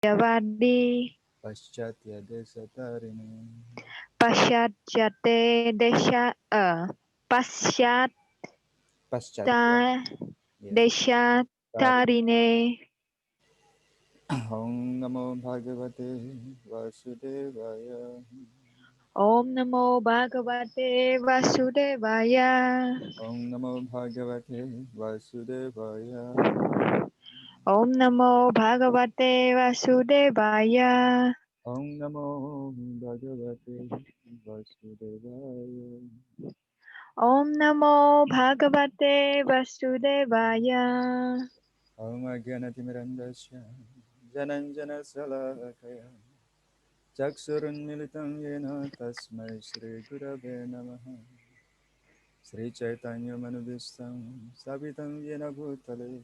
Yavadi Paschatya Desatarine Pasyatjate Desha Pasyata Paschatya. Yes. Tari. Deshatarine. Om Namo Bhagavate Vasudevaya. Om Namo Bhagavate Vasudevaya. Om Namo Bhagavate Vasudevaya. Om Namo Bhagavate Vasudevaya. Om Namo Bhagavate Vasudevaya. Om Namo Bhagavate Vasudevaya. Om Agyanatimirandasya Jananjana Salakaya Chaksurunmilitam Yena Tasmai Shri Gurave Namaha Sri Chaitanya Manubhistam Savitam Yena Bhutale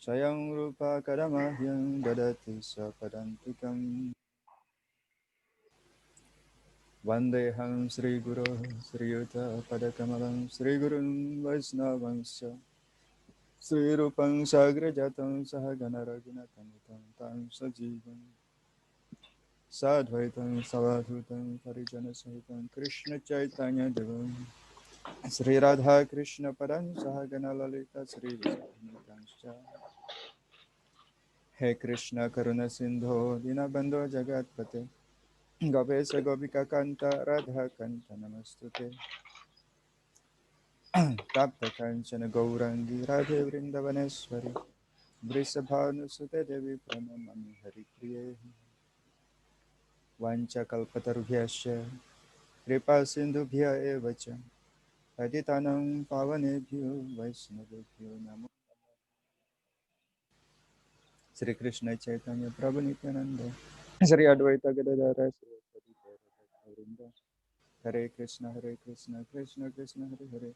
Swayam Rupa Kadamahyam Dadati Sapadantikam Vandeham Sri Guru Sri Yuta Padakamalam Sri Gurun Vaisnavansya Sri Rupam Sagrajatam Sahagana Raghunatamitam Tam Sajivam Sadvaitam Savadhutam Parijana Sahitam Krishna Chaitanya Devam Sri Radha Krishna Padan Sahagana Lalita Sri Visakhanatamscha He Krishna Karuna Sindho Dinabandho Jagatpate Gopesa Gopika Kanta Radha Kanta Namastute Tapta Kanchana Gaurangi Radhe Vrindavaneshwari Vrisabhanusute Devi Pranamami Hari Priye Vancha Kalpatarubhyasya Kripa Sindhubhya Evacha Patitanam Pavanebhyo Vaishnavebhyo Namo Sri Krishna Chaitanya Prabhu Nityananda Sri Advaita Gadadara Sri Advaita Vrinda Hare Krishna Krishna Krishna Hare Hare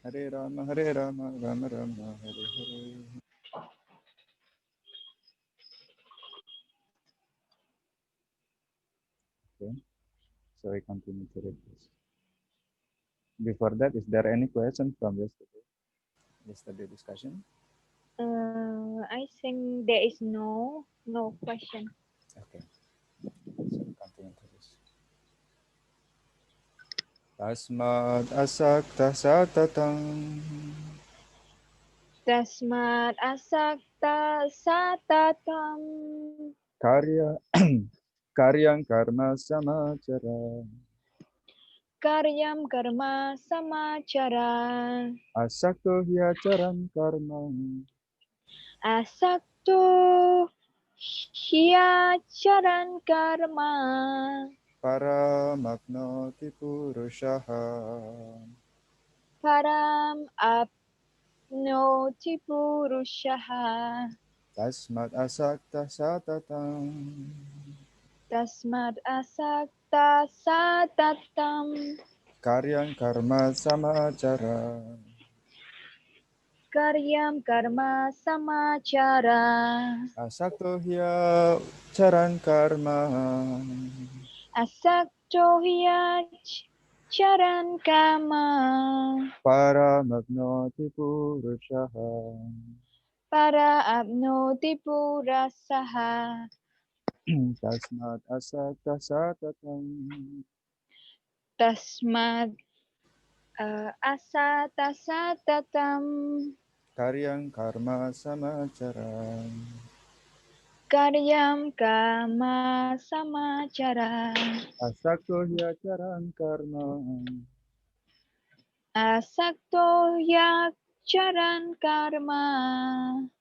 Hare Rama Rama Rama Hare Hare. Okay, so I continue to read this. Before that, is there any question from yesterday? Yesterday discussion? I think there is no question. Okay, so continue to this. Tasmad asakta satatam Tasmat asakta satatam karya karyang karma samachara karyam karma samachara asakto hyacharan karma asakto hyacharan karma paramapnoti purushaha. param apnoti purushaha Tasmat asakta satatam tasmat asakta satatam karyang karma samachara karyam karma samachara asakto hyacharan karma asakto hyacharan kama paramapnoti purushaha. para apnoti purasaha Tasmat asakta satatam tasmat asata satatam karyang karma samachara karyam kama samachara asakto hyacharan karma asakto hyacharan karma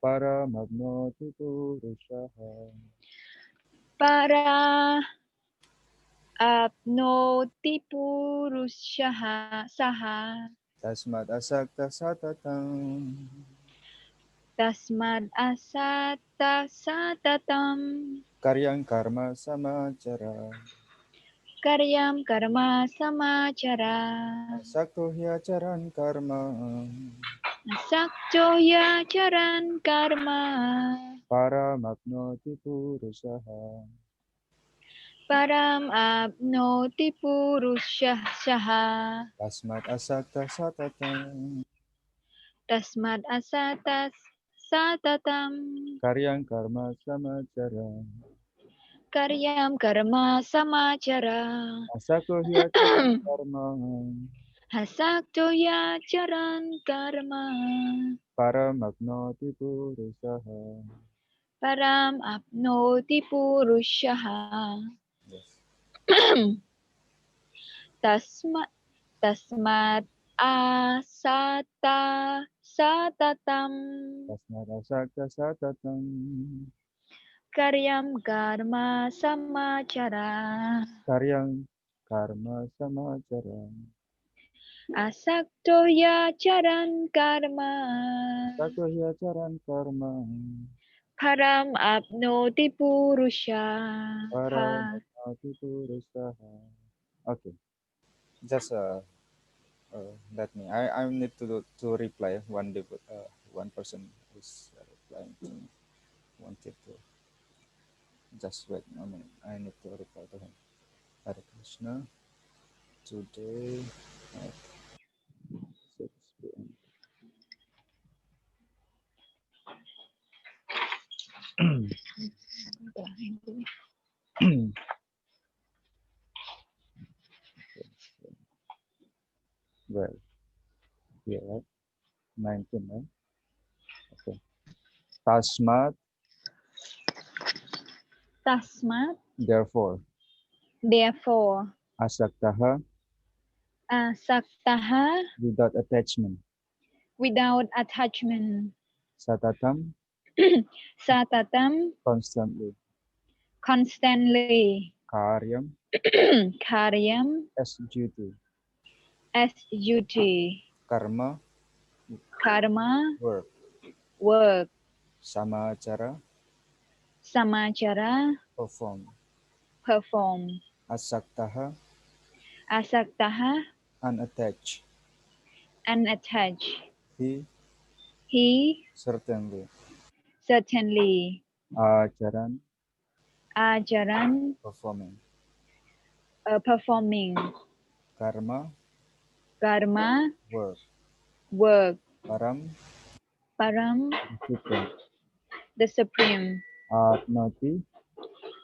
paramapnoti purushaha. para apnoti purushaha saha Tasmat asakta satatam tasmad asata satatam karyang karma samachara karyam karma samachara asakto hyacharan karma asakto hyacharan karma paramapnoti purushaha. param apnoti purushaha Tasmat asakta satatam tasmad asata satatam karyang karma samachara Karyam karma samachara. Asako hyacharan karma. Hasakto ya charan karma. Paramapnoti purusaha. Param apnoti purushaha. Yes. Tasmat asata satatam. Tasmadasakta satatam. Karyam karma samachara. Karyang karma samacharam. Asakto ya charan karma. Asako hyacharan karma. Param apnoti purusha. Paramapnoti purusaha. Okay. Just let me. I need to reply one person is replying to me. Wanted to just wait a minute. I need to reply to him. Hare Krishna. Today at 6 p.m. Well, yeah, right? 19, right? Okay. Tasmat, Tasmat, therefore. therefore, Asaktaha, asaktaha, without attachment. without attachment. Satatam, Satatam, constantly. constantly. Karyam, Karyam, as duty. as duty. Karma, Karma, work. work. Samachara, Samachara, perform. perform. Asaktaha, Asaktaha, unattached. unattached. He, He, certainly. certainly. Acharan, Ajaran, performing. performing. Karma, Karma, work. work. Param, Param, supreme. the supreme. Apnoti,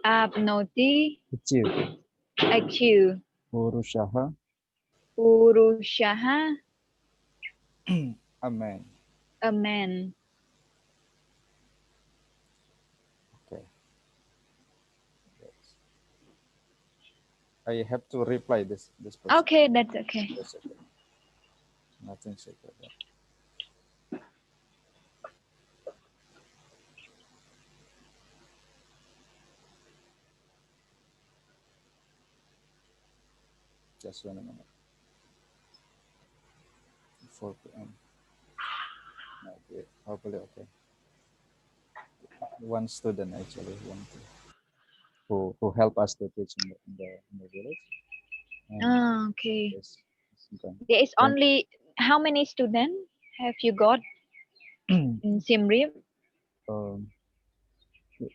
Apnoti, achieve. achieve. Purushaha, Purushaha, Amen. a man. Okay. Yes. I have to reply this person. Okay, that's okay. That's okay. Nothing sacred. Just 1 minute. 4 p.m. Okay. Hopefully, okay. One student actually who help us to teach in the village. And Okay. yes, okay. There is only how many students have you got in Siem Reap?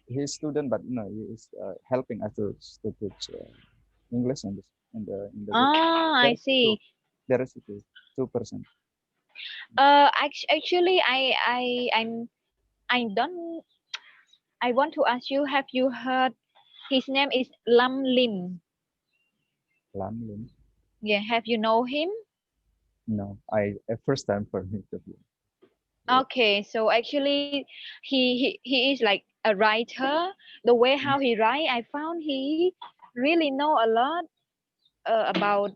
He's student, but no, he is helping us to teach English in the village. Ah, I see. There is 2%. Actually, I don't. I want to ask you. Have you heard? His name is Lam Lim. Lam Lim. Yeah. Have you know him? No, first time for me to be. Okay, so actually, he is like a writer. The way how he write, I found he really know a lot about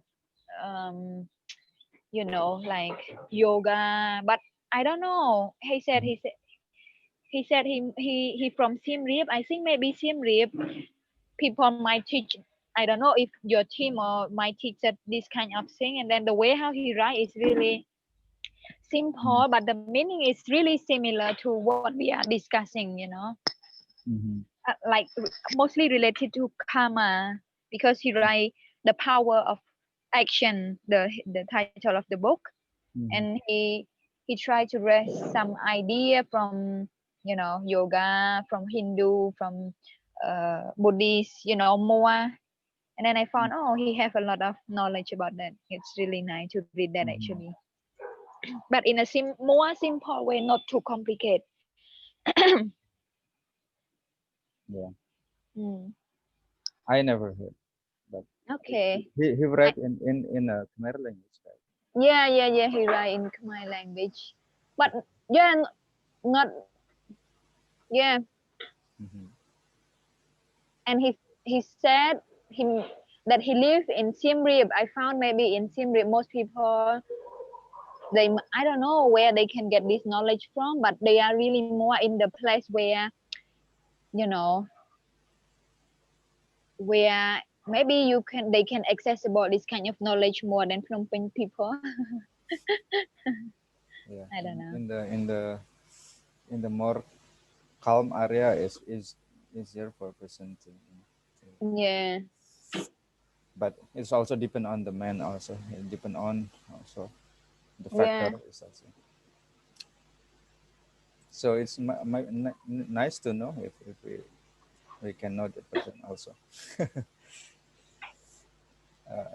um, like yoga. But I don't know. He from Siem Reap. I think maybe Siem Reap people might teach. I don't know if your team or might teach that this kind of thing. And then the way how he write is really simple, but the meaning is really similar to what we are discussing. Like mostly related to karma, because he write the power of action, the title of the book. And he tried to raise some idea from yoga, from Hindu, from Buddhist, more. And then I found, oh, he have a lot of knowledge about that. It's really nice to read that actually, but in a more simple way, not too complicated. Yeah. Mm. I never heard, but Okay. he read in a Khmer language, right? Yeah. He write in Khmer language, but yeah, not yeah. Mhm. And he said him that he lived in Siem Reap. I found maybe in Siem Reap most people I don't know where they can get this knowledge from, but they are really more in the place where you know where maybe they can accessible this kind of knowledge more than Phnom Penh people. Yeah, I don't know. in the more calm area is easier for a person Yeah. but it's also depend on the man also. It depend on also the factor Yeah. is also. So it's nice to know if we can know the person also.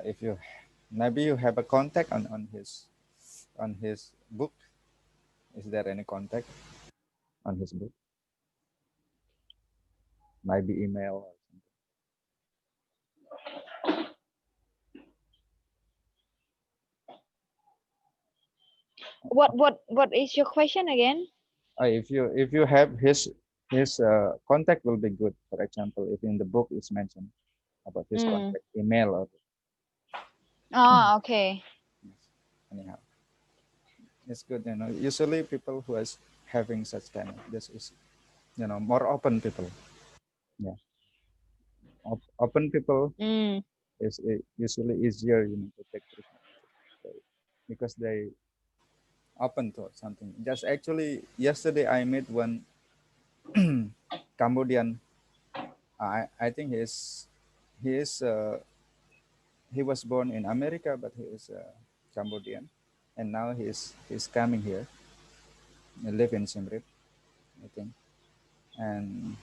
If you maybe you have a contact on his book. Is there any contact on his book? Maybe email or something. What is your question again? If you have his contact will be good. For example, if in the book is mentioned about his Mm. contact email or Oh, okay. yes. Anyhow, it's good. Usually people who is having such kind of this is more open people. Yeah, open people Mm. is usually easier to take treatment because they open to something. Just actually yesterday I met one Cambodian. I think he is he was born in America, but he is Cambodian, and now he's coming here. He live in Siem Reap, I think, and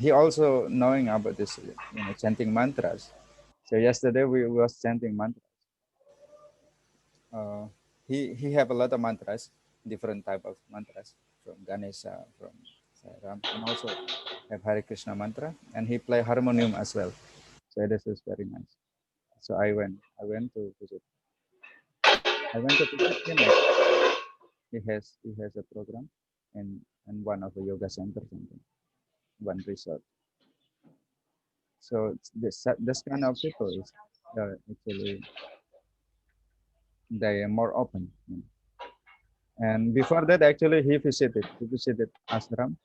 he also knowing about this, chanting mantras. So yesterday we was chanting mantras. Uh, he have a lot of mantras, different type of mantras from Ganesha, from Sai and also have Hare Krishna mantra, and he play harmonium as well. So this is very nice. So I went to visit. I went to visit him. He has a program in one of the yoga centers, something, one resort. So this kind of people is actually they are more open. And before that, actually, he visited ashram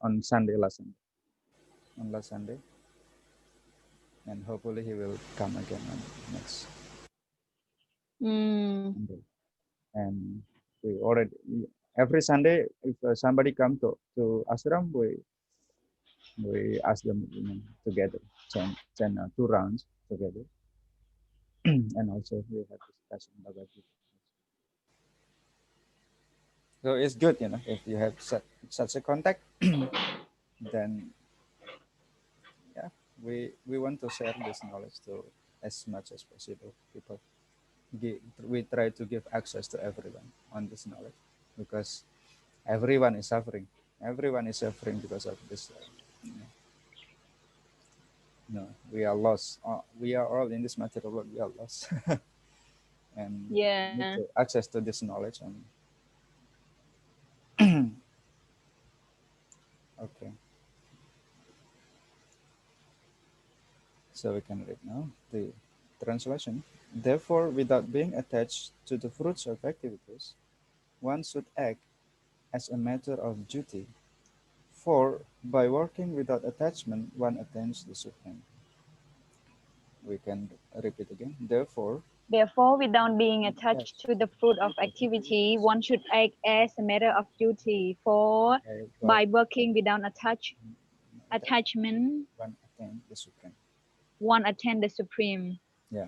on Sunday last Sunday, on last Sunday, and hopefully he will come again on next Mm. Sunday. And we already every Sunday, if somebody come to ashram, we ask them together, chant 2 rounds together, and also we have discussion about it. So it's good, if you have such a contact, then yeah, we want to share this knowledge to as much as possible people. We try to give access to everyone on this knowledge because everyone is suffering. Everyone is suffering because of this. We are lost. We are all in this material world. We are lost, and need Yeah. to access to this knowledge. And okay, so we can read now the translation. Therefore, without being attached to the fruits of activities, one should act as a matter of duty. For by working without attachment, one attains the supreme. We can repeat again. Therefore, Therefore, without being attached attached to the to fruit the of fruit of activity, activities, one should act as a matter of duty. For by by working working without without attachment, attachment, one attains the supreme. one attain the supreme. Yeah,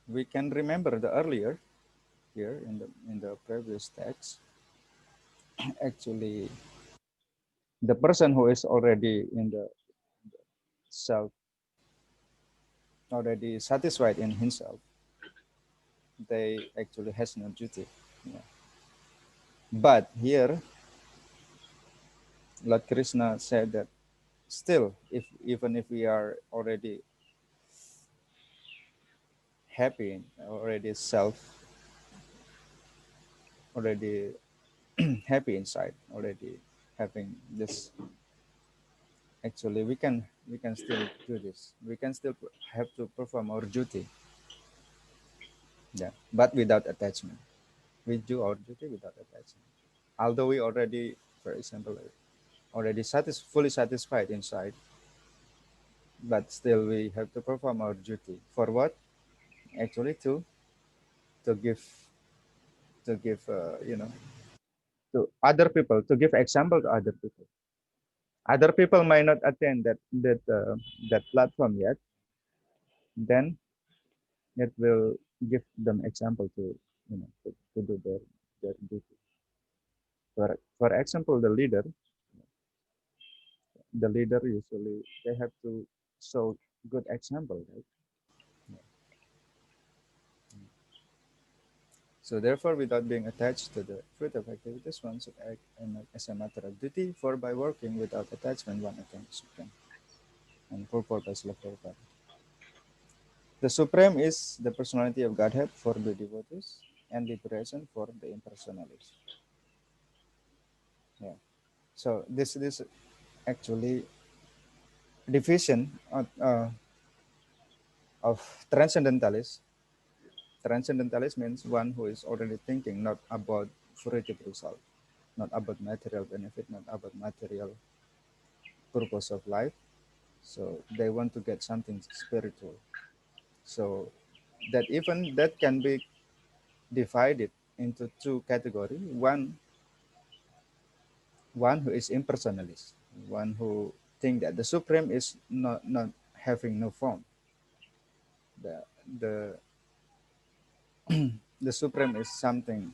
we can remember the earlier here in the previous text. Actually, the person who is already in the self, already satisfied in himself, they actually has no duty. Yeah. But here, Lord Krishna said that still, if even if we are already happy, already already happy inside, already having this. Actually, we can still do this. We can still have to perform our duty. Yeah, but without attachment. We do our duty without attachment. Although we already, for example, already fully satisfied inside, but still we have to perform our duty. For what? Actually, to give to other people, to give example to other people. Other people might not attend that platform yet. Then it will give them example to do their duty. For example, the leader usually they have to show good example, right? Yeah. So therefore, without being attached to the fruit of activities, one should act as a matter of duty, for by working without attachment, one attains Supreme. And purport by Srila Prabhupada. The Supreme is the personality of Godhead for the devotees and liberation for the impersonalists. Yeah. So this actually division of transcendentalists. Transcendentalist means one who is already thinking not about fruitive result, not about material benefit, not about material purpose of life. So they want to get something spiritual. So that even that can be divided into two categories. One who is impersonalist, one who think that the supreme is not having no form. The the the supreme is something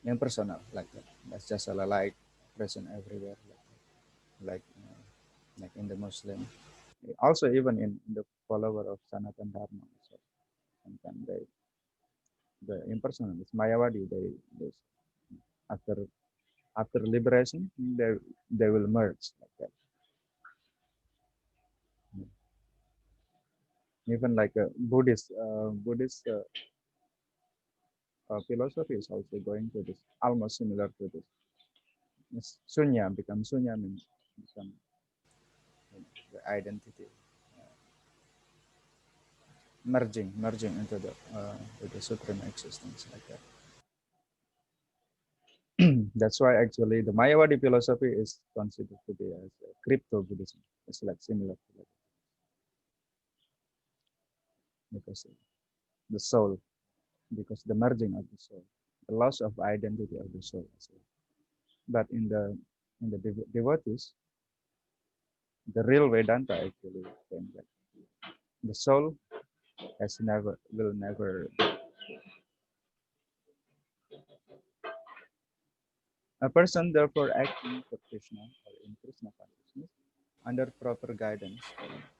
impersonal like that. That's just a like present everywhere, like in the Muslim. Also, even in the follower of Sanatan Dharma, so sometimes the impersonalists, Mayawadi, they after after liberation they will merge like that. Even like a Buddhist philosophy is also going to this, almost similar to this. Sunya become sunya means become the identity, merging into the supreme existence like that. That's why actually the Mayavadi philosophy is considered to be as a crypto Buddhism. It's like similar to that because the soul, because the merging of the soul, the loss of identity of the soul as well. But in the devotees, the real Vedanta actually saying that the soul will never. A person therefore acting for Krishna or in Krishna consciousness under proper guidance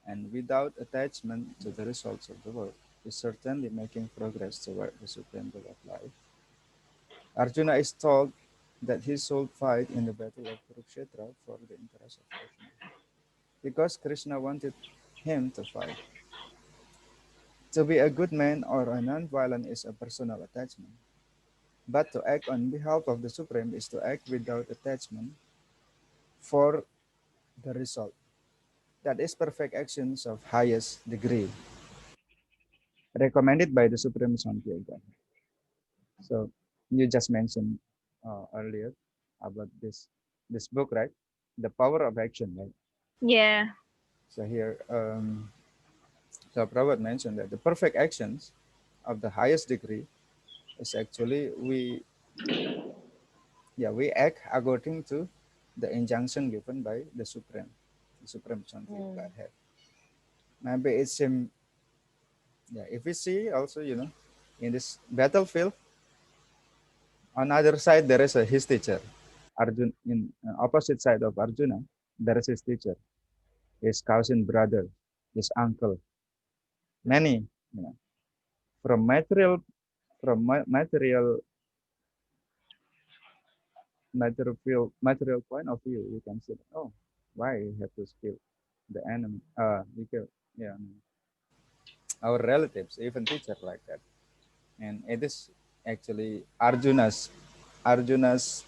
and without attachment to the results of the work is certainly making progress toward the supreme goal of life. Arjuna is told that he should fight in the battle of Kurukshetra for the interest of Krishna because Krishna wanted him to fight. To be a good man or a non-violent is a personal attachment, but to act on behalf of the Supreme is to act without attachment for the result. That is perfect actions of highest degree, recommended by the Supreme Sankhya. So you just mentioned earlier about this book, right? The power of action, right? Yeah. So here, so Prabhupada mentioned that the perfect actions of the highest degree is actually we act according to the injunction given by the Supreme Sankhya Mm. Godhead. Maybe it's if we see also, in this battlefield, on either side there is his teacher. Arjun in opposite side of Arjuna, there is his teacher, his cousin brother, his uncle. Many, you know, from material point of view, you can say, oh, why you have to kill the enemy? You kill, yeah. our relatives, even teacher like that. And it is actually Arjuna's Arjuna's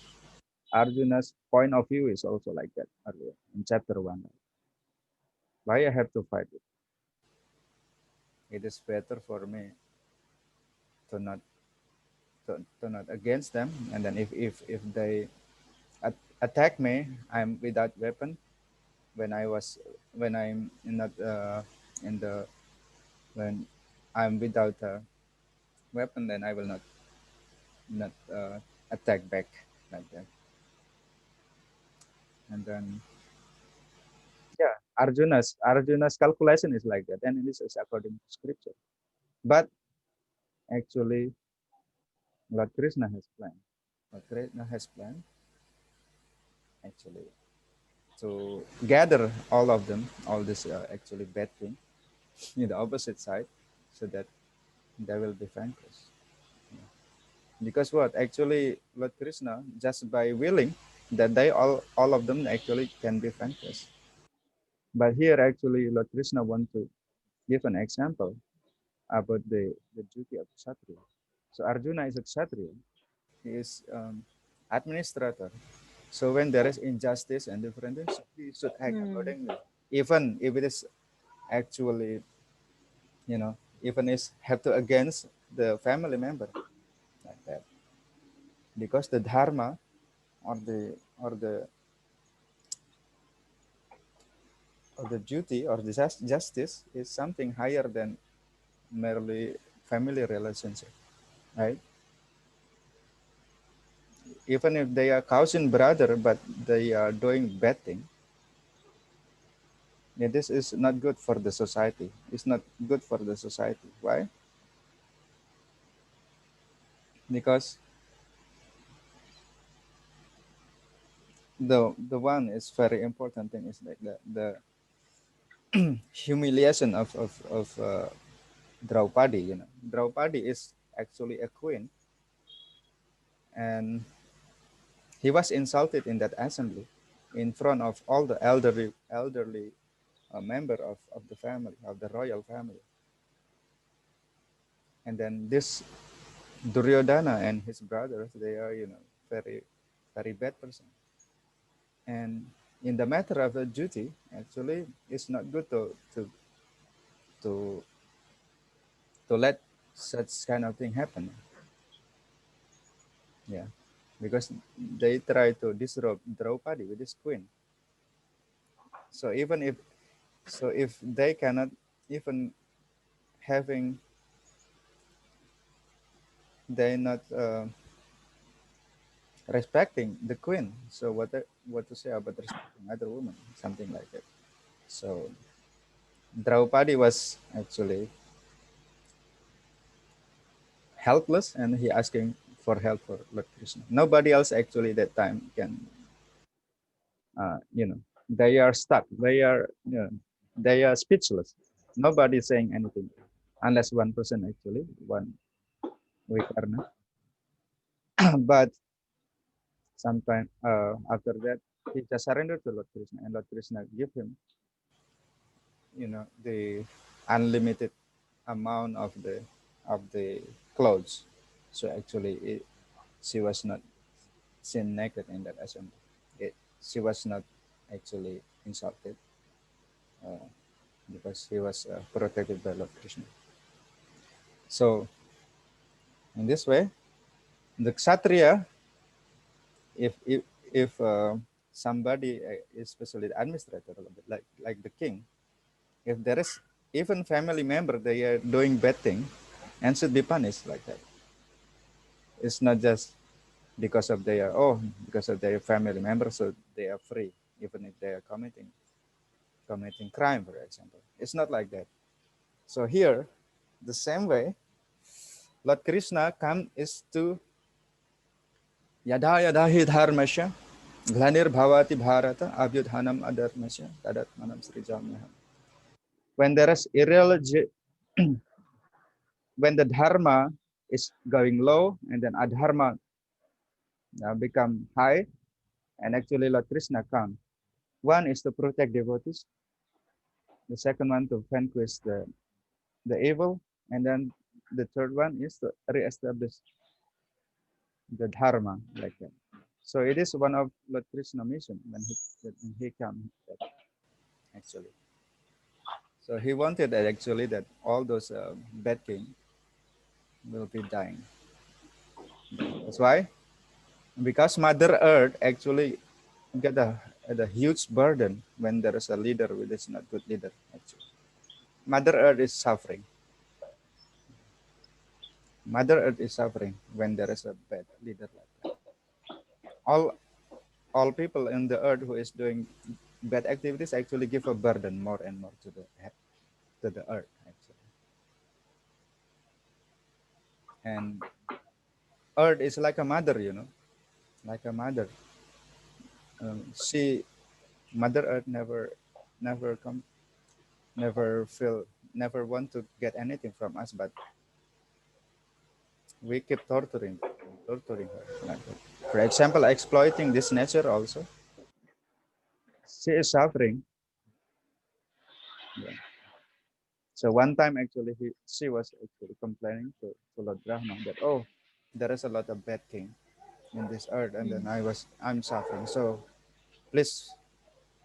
point of view is also like that earlier in chapter 1. Why I have to fight it? It is better for me to not to not against them, and then if they attack me, I'm without weapon. When I was when I'm in not in the when I'm without a weapon, then I will not attack back like that. And then yeah, Arjuna's calculation is like that, and this is according to scripture. But actually, Lord Krishna has planned. Lord Krishna has planned actually to gather all of them, all this actually bad thing, in the opposite side, so that they will be vanquished. Because what actually Lord Krishna just by willing that they all of them actually can be vanquished. But here actually Lord Krishna want to give an example about the duty of Kshatriya. So Arjuna is a Kshatriya. He is administrator. So when there is injustice and different things, he should act accordingly. Even if it is actually, you know, even is have to against the family member like that. Because the dharma or the duty or the justice is something higher than merely family relationship, right? Even if they are cousin brother, but they are doing bad thing, yeah, this is not good for the society. It's not good for the society. Why? Because the one is very important thing is like the humiliation of Draupadi. You know, Draupadi is actually a queen, and he was insulted in that assembly in front of all the elderly member of the family of the royal family. And then this Duryodhana and his brothers, they are very very bad person. And in the matter of the duty, actually, it's not good to to let such kind of thing happen. Yeah, because they try to disrupt Draupadi with this queen. So even if they cannot even having they not respecting the queen. So what to say about respecting other women? Something like that. So Draupadi was actually helpless, and he asking for help for Lord Krishna. Nobody else actually that time can, you know, they are stuck. They are speechless. Nobody is saying anything, unless one person actually, one Vikarna. But sometime after that, he just surrendered to Lord Krishna, and Lord Krishna give him, the unlimited amount of the clothes. So actually, she was not seen naked in that assembly. She was not actually insulted uh, because he was protected by Lord Krishna. So in this way, the Kshatriya, if somebody, especially the administrator, like the king, if there is even family member they are doing bad thing and should be punished like that. It's not just because of their family members, so they are free, even if they are committing crime, for example. It's not like that. So here, the same way, Lord Krishna come is to yada yada hi dharmasya glanir bhavati bharata abhyudhanam adharmasya tadatmanam srijamyaham. When there is irreligion, when the dharma is going low and then adharma become high, and actually Lord Krishna come. One is to protect devotees. The second one to vanquish the evil, and then the third one is to reestablish the dharma, like that. So it is one of Lord Krishna mission when he came actually. So he wanted that actually that all those bad king will be dying. That's why, because Mother Earth actually get a huge burden when there is a leader which is not good leader. Actually, Mother Earth is suffering. Mother Earth is suffering when there is a bad leader like that. All all people in the earth who is doing bad activities actually give a burden more and more to the earth actually. And earth is like a mother, like a mother. She Mother Earth never come never feel never want to get anything from us, but we keep torturing her like that. For example, exploiting this nature also. She is suffering. Yeah. So one time actually she was actually complaining to Lord Brahma that, oh, there is a lot of bad king in this earth, and then Mm. I'm suffering. So please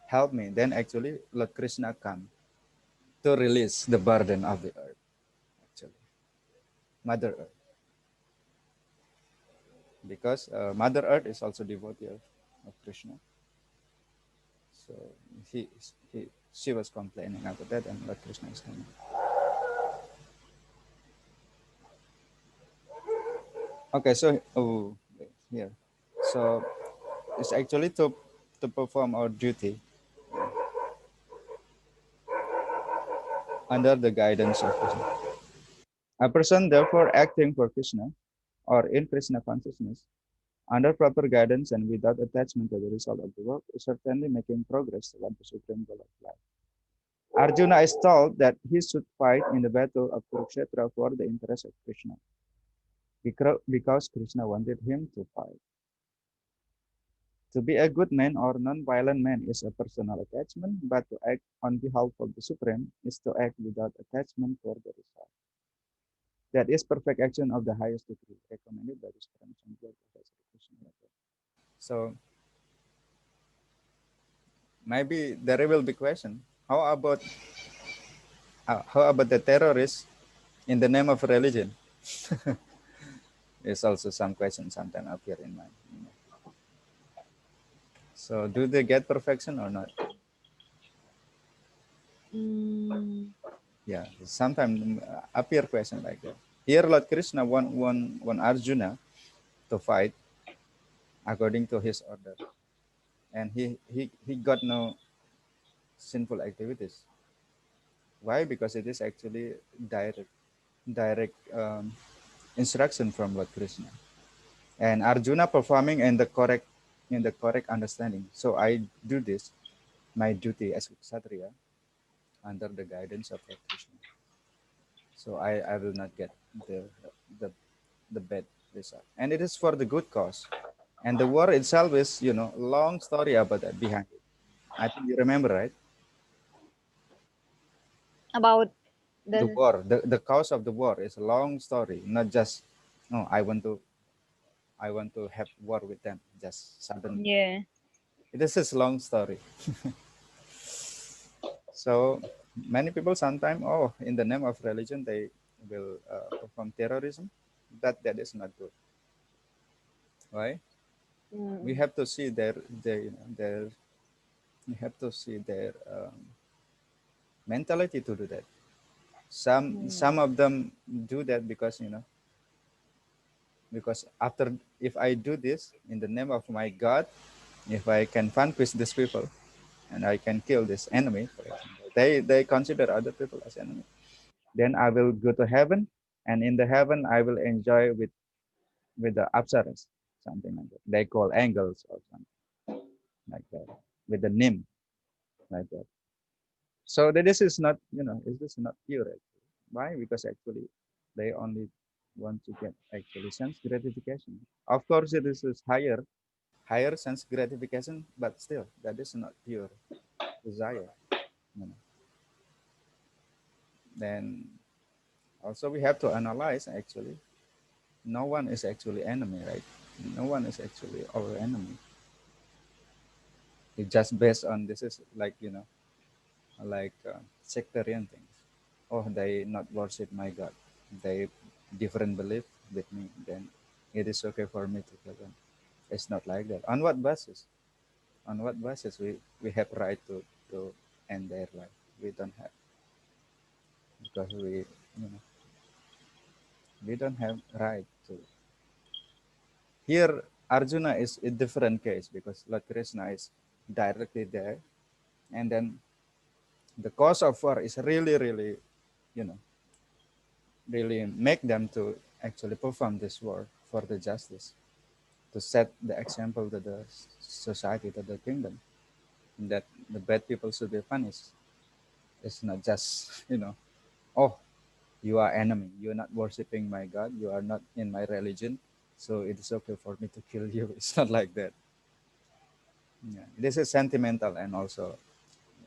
help me. Then actually Lord Krishna come to release the burden of the earth, actually. Mother Earth. Because Mother Earth is also devotee of Krishna. So he, she was complaining about that, and Lord Krishna is coming. Okay, so here, so it's actually to perform our duty under the guidance of Krishna. A person therefore acting for Krishna or in Krishna consciousness under proper guidance and without attachment to the result of the work is certainly making progress toward the supreme goal of life. Arjuna is told that he should fight in the battle of Kurukshetra for the interest of Krishna because Krishna wanted him to fight. To be a good man or non-violent man is a personal attachment, but to act on behalf of the Supreme is to act without attachment for the result. That is perfect action of the highest degree, recommended by the Supreme Sanjaya Professor Krishna. So maybe there will be question: how about the terrorists in the name of religion? Is also some questions sometimes appear in mind. So do they get perfection or not? Mm. Yeah, sometimes appear question like that. Here Lord Krishna want Arjuna to fight according to his order, and he got no sinful activities. Why? Because it is actually direct instruction from Lord Krishna, and Arjuna performing in the correct understanding. So I do this my duty as Kshatriya under the guidance of Lord Krishna. So I will not get the the the bad result, and it is for the good cause. And the war itself is, long story about that behind it. I think you remember, right? About The the war, the cause of the war is a long story, not just no. I want to have war with them. Just suddenly, yeah. it is a long story. So many people sometimes, oh, in the name of religion, they will perform terrorism. That is not good. Why? We Mm. have to see their we have to see their mentality to do that. Mm. Some of them do that because because after if I do this in the name of my God, if I can vanquish these people and I can kill this enemy, for example, they consider other people as enemy. Then I will go to heaven, and in the heaven I will enjoy with the apsaras, something like that. They call angels or something like that, with the nim like that. So this is not, is this not pure actually? Why? Because actually they only want to get actually sense gratification. Of course, it is higher sense gratification, but still that is not pure desire. You know. Then Also, we have to analyze actually. No one is actually enemy, right? No one is actually our enemy. It's just based on this is like like sectarian things. Oh, they not worship my God. They different belief with me. Then it is okay for me to kill them. It's not like that. On what basis? On what basis we have right to end their life? We don't have, because we don't have right to. Here Arjuna is a different case because Lord Krishna is directly there, and then the cause of war is really you know really make them to actually perform this war for the justice, to set the example to the society, to the kingdom, that the bad people should be punished. It's not just oh, you are enemy, you're not worshiping my God, you are not in my religion, so it is okay for me to kill you. It's not like that. Yeah, this is sentimental, and also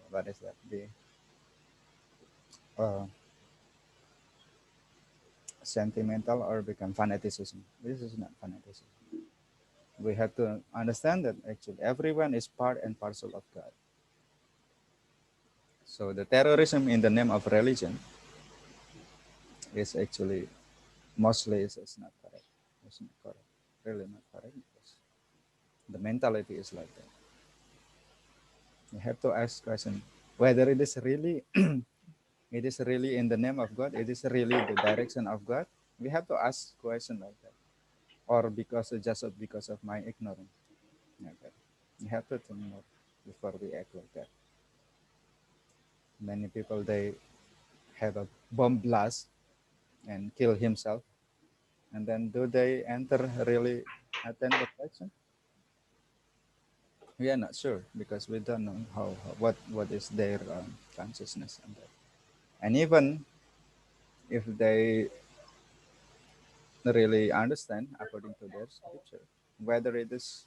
what is that, the uh, sentimental or become fanaticism. This is not fanaticism. We have to understand that actually everyone is part and parcel of God. So the terrorism in the name of religion is actually mostly is not correct. It's not correct. Really not correct, because the mentality is like that. You have to ask question whether it is really it is really in the name of God, it is really the direction of God. We have to ask question like that. Or because of my ignorance. Like that. You have to think more before we act like that. Many people, they have a bomb blast and kill himself, and then do they enter really attend the election? We are not sure because we don't know what is their consciousness on that. And even if they really understand according to their scripture, whether it is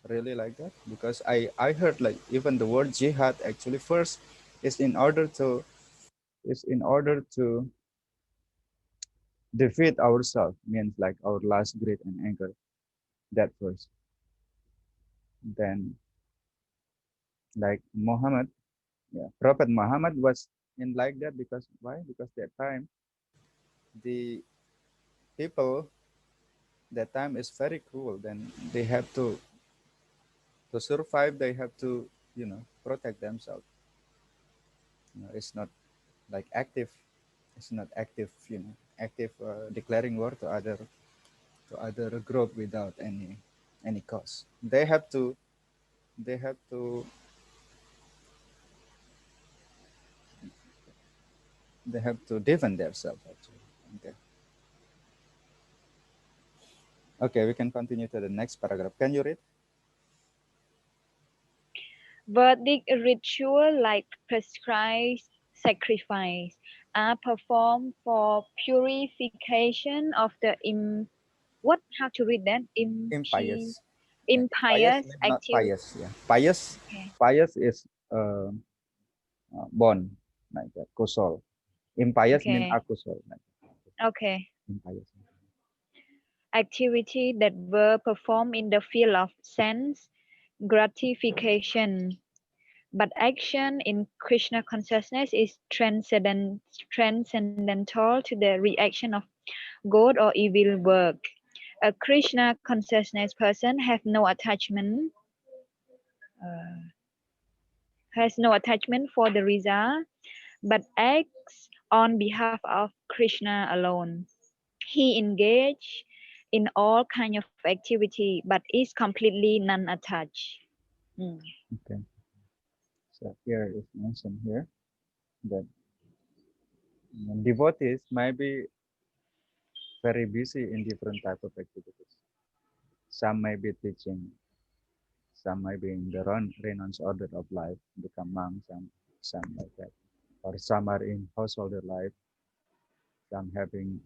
really like that, because I heard like even the word jihad actually first is in order to defeat ourselves, means like our last greed and anger, that first. Then like Muhammad, yeah, Prophet Muhammad was in like that, because why? Because that time the people, that time is very cruel. Then they have to survive. They have to protect themselves. It's not like active. It's not active. Active declaring war to other group without any cause. They have to they have to defend themselves actually. Okay. Okay, we can continue to the next paragraph. Can you read? Vedic ritual like prescribed sacrifice are performed for purification of the what how to read that Impious. Yeah. Pious impious means not activity. pious. Yeah. Pious. Okay. Pious is born, like that. Kusol. Impious means Okay. akusol. Like Okay. impious. Activity that were performed in the field of sense gratification. But action in Krishna consciousness is transcendental to the reaction of good or evil work. A Krishna consciousness person uh, has no attachment for the result, but acts on behalf of Krishna alone. He engaged in all kind of activity, but is completely non-attached. Mm. Okay. So here is mentioned here that devotees might be very busy in different type of activities. Some may be teaching, some may be in the renounce order of life, become monks, some like that. Or some are in householder life, some having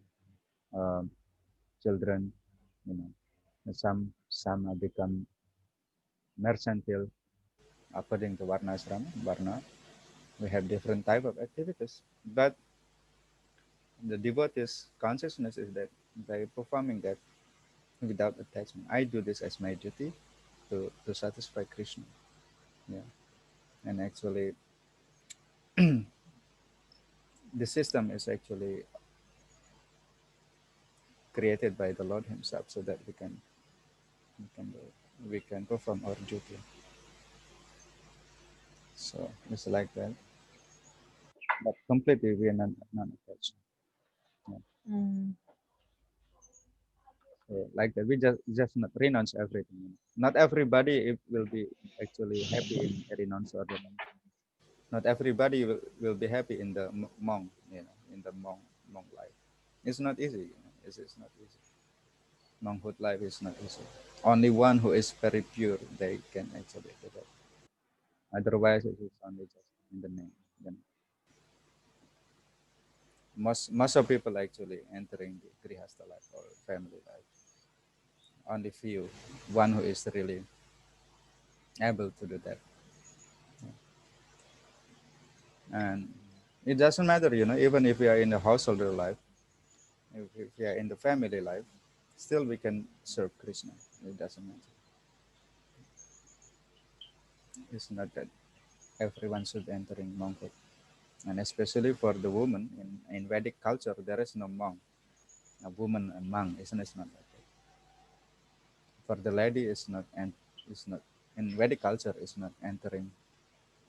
um, children, you know. And some have become mercantile according to Varna Asrama. Varna, we have different type of activities. But the devotee's consciousness is that by performing that without attachment, I do this as my duty to satisfy Krishna. Yeah, and actually, the system is actually created by the Lord Himself, so that we can do, we can perform our duty. So it's like that, but completely we are not non-attached. Yeah. Mm. So like that, we just not renounce everything. Not everybody will be actually happy in a renounce order. Not everybody will be happy in the monk, in the monk life. It's not easy. It's not easy. Monkhood life is not easy. Only one who is very pure, they can actually do that. Otherwise, it is only just in the name. Then most of people actually entering the grihastha life or family life. Only few, one who is really able to do that. And it doesn't matter, even if we are in the householder life, if we are in the family life, still we can serve Krishna. It doesn't matter. It's not that everyone should enter in monkhood. And especially for the woman in Vedic culture, there is no monk. A woman, a monk, isn't it? Not like that. For the lady, it's not in Vedic culture. It's not entering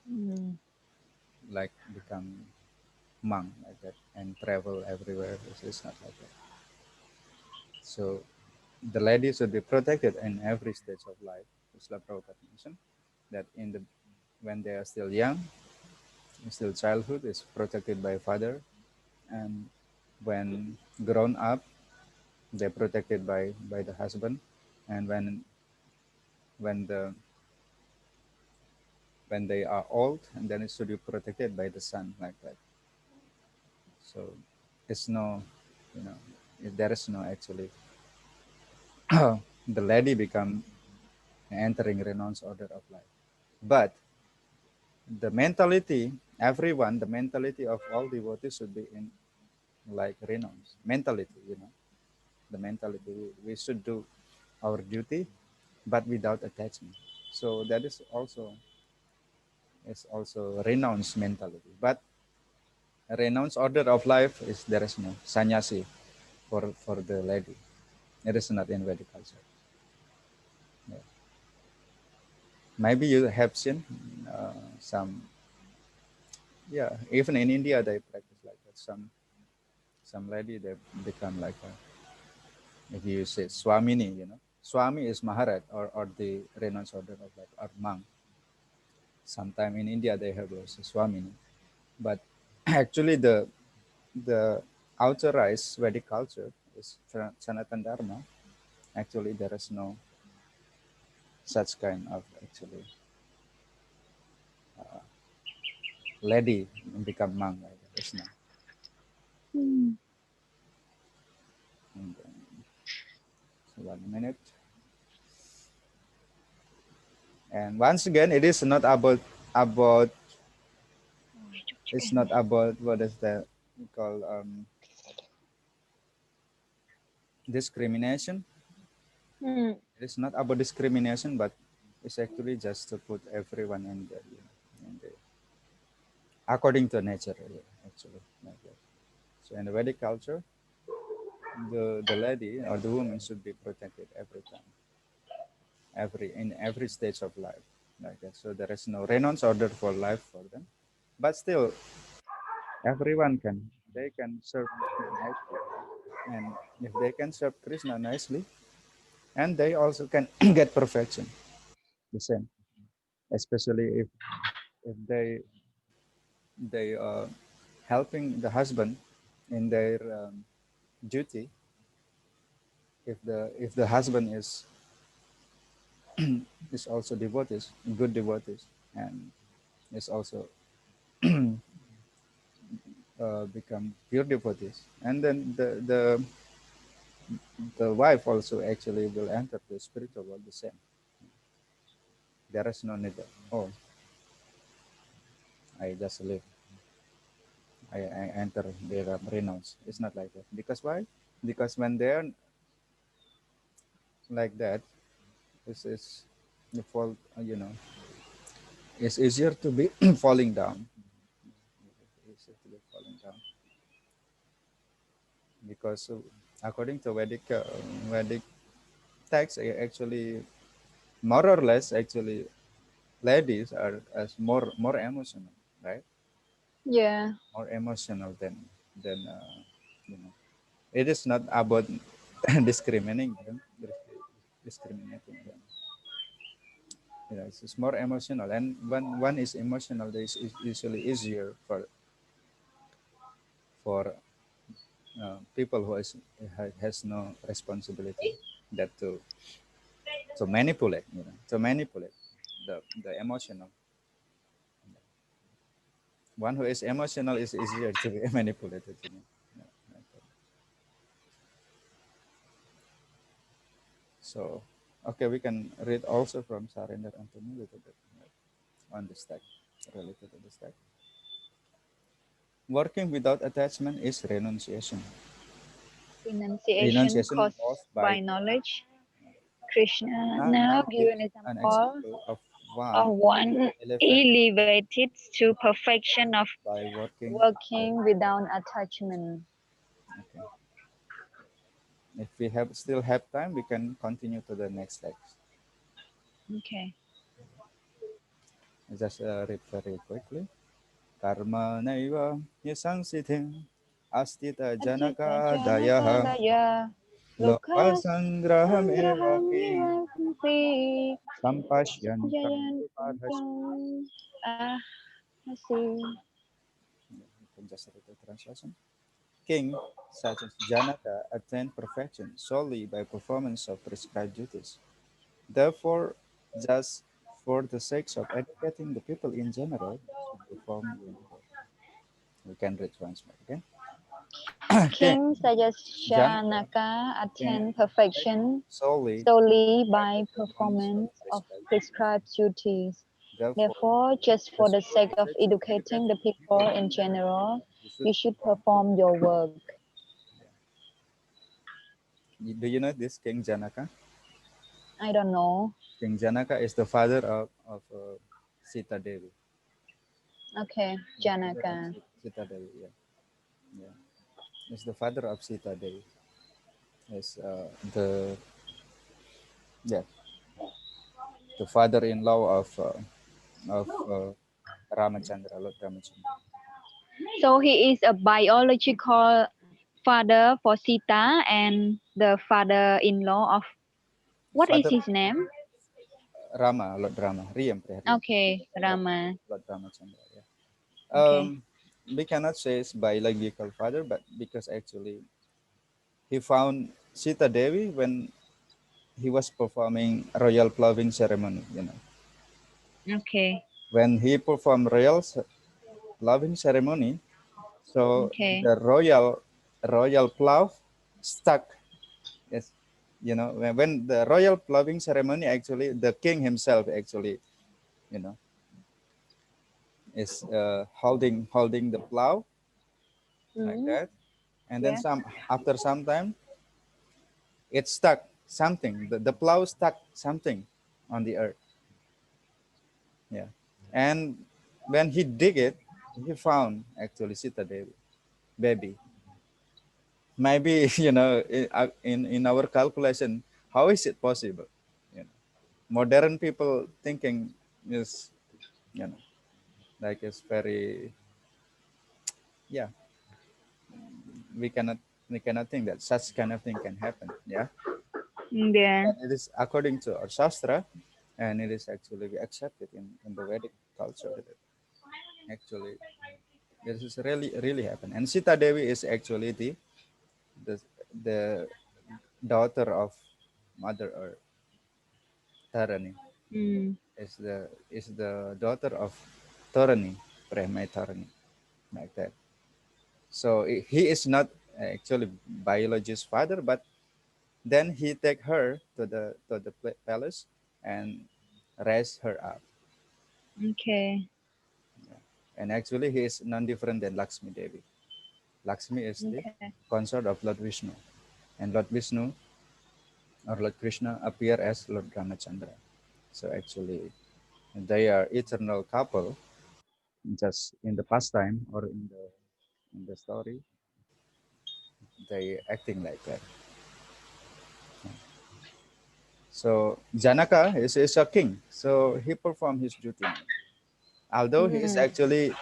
Mm. like become monk like that and travel everywhere. It's not like that. So the lady should be protected in every stage of life. Srila Prabhupada mentioned that when they are still young, still childhood is protected by father, and when grown up, they're protected by the husband, and when the when they are old, and then it should be protected by the son like that. So it's no, you know, there is no actually the lady become entering renounce order of life, but the mentality, everyone, the mentality of all devotees should be in like renounce mentality, the mentality we should do our duty, but without attachment. So that is also renounce mentality. But renounce order of life is there is no sannyasi for the lady. It is not in Vedic culture. Yeah. Maybe you have seen some, yeah, even in India they practice like that. Some lady they become like a, if you say swamini, swami is maharaj or the renounce order of life or monk. Sometime in India they have also swamini, but actually the authorized Vedic culture is Sanatan Dharma. Actually, there is no such kind of actually lady become monk like that. It's not. Mm. And, so 1 minute. And once again, it is not about it's not about what is that we call discrimination. Mm. It is not about discrimination, but it's actually just to put everyone in the according to nature, really, actually. Like that. So in the Vedic culture, the lady or the woman should be protected every time, in every stage of life, like that. So there is no renounce order for life for them, but still, everyone they can serve Krishna nicely, and if they can serve Krishna nicely, and they also can get perfection, the same, especially if they helping the husband in their duty. If the husband is also devotees, good devotees, and is also become pure devotees, and then the wife also actually will enter the spiritual world the same. There is no need. Oh, I just live. I enter their renounce. It's not like that. Because why? Because when they're like that, this is the fall. It's easier to be falling down. It's easier to be falling down because according to Vedic text, actually more or less actually ladies are as more emotional, right? Yeah. More emotional than you know. It is not about discriminating them, discriminating them. It's more emotional, and when one is emotional, it's usually easier for people who has no responsibility that to manipulate, to manipulate the emotional. One who is emotional is easier to be manipulated. Yeah, okay. So, okay, we can read also from Surrender Anthony a little bit on this text, related to this text. Working without attachment is renunciation. Renunciation Renunciation caused caused by by knowledge. Krishna now now give give an an example example of of one one elevated elevated to perfection of by working. working without attachment. Okay. If we still have time, we can continue to the next text. Okay. Just read very quickly. Karma naiva yasangsithim astita Ajita janaka janaka dayaha daya loka lokas sangraham evaki sangraham evakansi sampashyantam jayan viparhas. ah masih. You can just read the translation. King, such as Janaka, attained perfection solely by performance of prescribed duties. Therefore, just for the sake of educating the people in general, he should perform uniform. We can read once more again. King King Janaka Sajashanaka attained attained perfection perfection solely solely by by performance of performance of prescribed duties. prescribed duties. Therefore, Therefore, just for just the for sake the of sake of educating the educating the people people in in general, general, you should you should perform. perform your work. Do you know this King Janaka? I don't know. King Janaka is the father of Sita Devi. Okay, The father of Janaka. Sita Devi, yeah. Yeah. He's the father of Sita Devi. Is yeah the father-in-law of Ramachandra, Lord Ramachandra. So he is a biological father for Sita and the father-in-law of what is Father his name? Rama, Lord Rama, Riyam Priyam, Okay, Lord, Rama. Lord Ramachandra. Yeah. Okay. We cannot say it's biological father, but because actually he found Sita Devi when he was performing royal ploughing ceremony. Okay. When he performed ploughing ceremony, so Okay. the royal plough stuck. Yes, when the royal ploughing ceremony, actually the king himself actually you know is holding the plough like Mm, that, and then yes. after some time it stuck something, the plow stuck something on the earth. Yeah. And when he dig it, he found actually Sita Devi, baby. Maybe in our calculation, how is it possible? You know, modern people thinking is you know like it's very, yeah, we cannot we cannot think that such kind of thing can happen. Yeah. Mm, yeah. And it is according to our Shastra, and it is actually accepted in the Vedic culture that actually this is really happened. And Sita Devi is actually the, the daughter of Mother Earth, Dharani. Mm. Is the daughter of Dharani, Premai Dharani, like that. So he is not actually biologist father, but then he take her to the palace and raise her up. Okay. And actually, he is none different than Lakshmi Devi. Lakshmi is the Okay. consort of Lord Vishnu, and Lord Vishnu or Lord Krishna appear as Lord Ramachandra. So actually, they are eternal couple, just in the pastime or in the story, they acting like that. So Janaka is a king, so he performed his duty. Although he is Mm. actually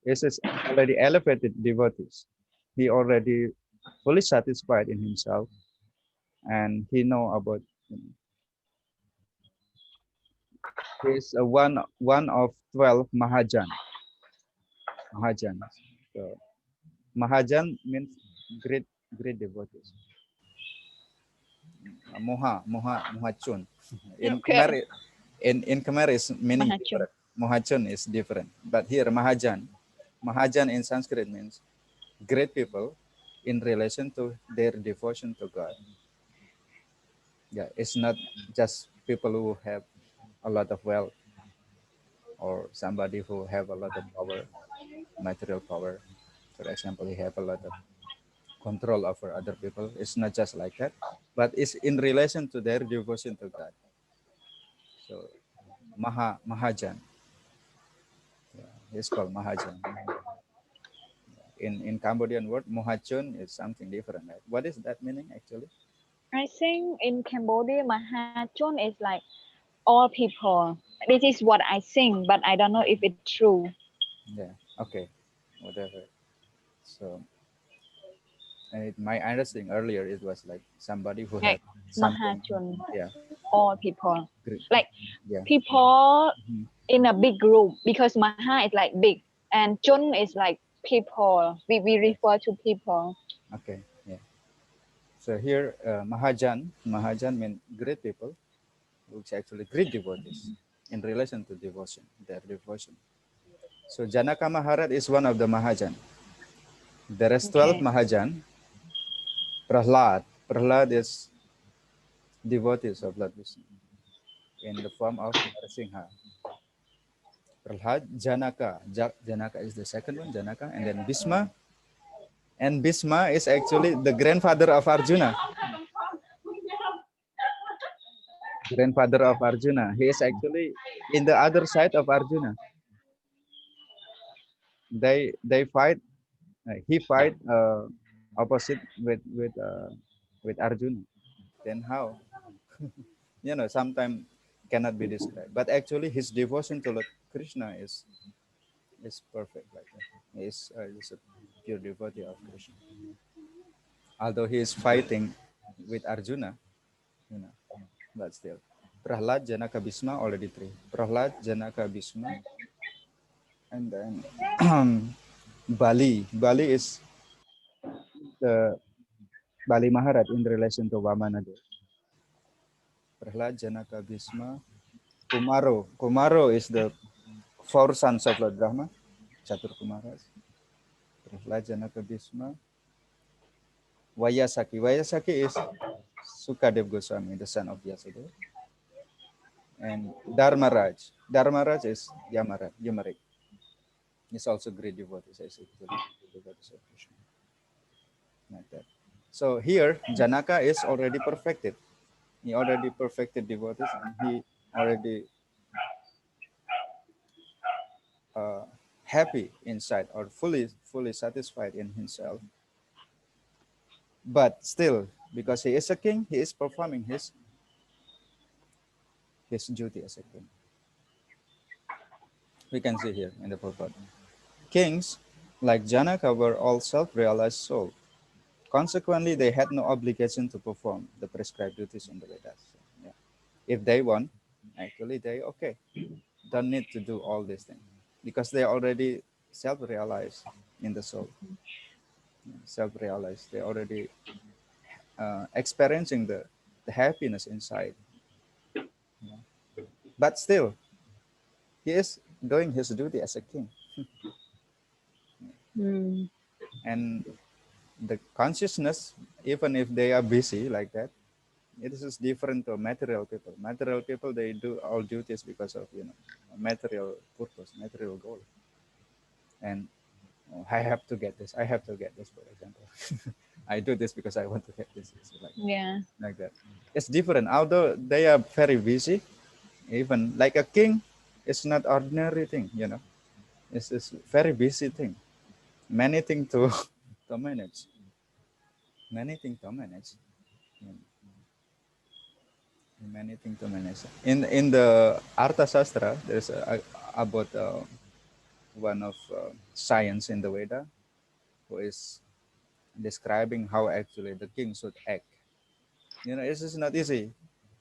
is already elevated devotees, he already fully satisfied in himself, and he know about. He is one of 12 Mahajan. Mahajan. So Mahajan means great devotees. Mohachun. In Okay. Khmer, in Khmer is meaning Mahachun. different. Mohachun is different. But here Mahajan in Sanskrit means great people in relation to their devotion to God. Yeah, it's not just people who have a lot of wealth or somebody who have a lot of power, material power. For example, he have a lot of control over other people. It's not just like that, but it's in relation to their devotion to God. So Mahajan, yeah, he's called Mahajan. In Cambodian word, Mohachun is something different. Right? What is that meaning actually? I think in Cambodia, Mahachun is like all people. This is what I think, but I don't know if it's true. Yeah. Okay. Whatever. So my understanding earlier it was like somebody who Like have something. Mahachun, Yeah. all people. Great. Like Yeah. people Mhm. in a big group because Maha is like big and Chun is like people. We refer to people. Okay. Yeah. So here, Mahajan means great people, which actually great devotees in relation to devotion, their devotion. So Janaka Maharaj is one of the Mahajan. There is 12 Okay. Mahajan. Prahlad is devotees of Lord Vishnu in the form of Narsingha. Prahlad, Janaka is the second one, Janaka, and then Bhisma. And Bhisma is actually the grandfather of Arjuna. Grandfather of Arjuna. He is actually in the other side of Arjuna. They fight. He fight opposite with Arjuna. Then how? Sometimes cannot be described. But actually, his devotion to Lord Krishna is perfect. Like that. He is a pure devotee of Krishna. Although he is fighting with Arjuna, you know, but still. Prahlad, Janaka, Bhisma, already three. Prahlad, Janaka, Bhisma, and then Bali. Bali is the Bali Maharaj in relation to Vamanadeva. Prahlad, Janaka, Bhisma, Kumaro. Kumaro is the four sons of Lord Brahma, Chatur Kumaras. Prahlad, Janaka, Bhisma, Vayasaki. Vayasaki is Sukadev Goswami, the son of Vyasadeva. And Dharmaraj. Dharmaraj is Yamarik. He's also great devotee, says actually devotees of Krishna. Like that. So here, Janaka is already perfected. He already perfected devotees and he already uh, happy inside or fully satisfied in himself. But still, because he is a king, he is performing his duty as a king. We can see here in the purport. Kings, like Janaka, were all self-realized souls. Consequently, they had no obligation to perform the prescribed duties in the Vedas. So, yeah. If they want, actually they okay. Don't need to do all these things because they already self-realized in the soul. Self-realized. They already experiencing the happiness inside. Yeah. But still, he is doing his duty as a king. Mm. And the consciousness, even if they are busy like that, it is different to material people. Material people, they do all duties because of material purpose, material goal. and I have to get this. I have to get this, for example. I do this because I want to get this. It's Yeah. like that. It's different. Although they are very busy, even like a king, it's not ordinary thing. It's very busy thing. Many things to to manage. Many things to manage. Mm, Many things to manage. In the Artha Shastra, there's about one of science in the Veda who is describing how actually the king should act. This is not easy.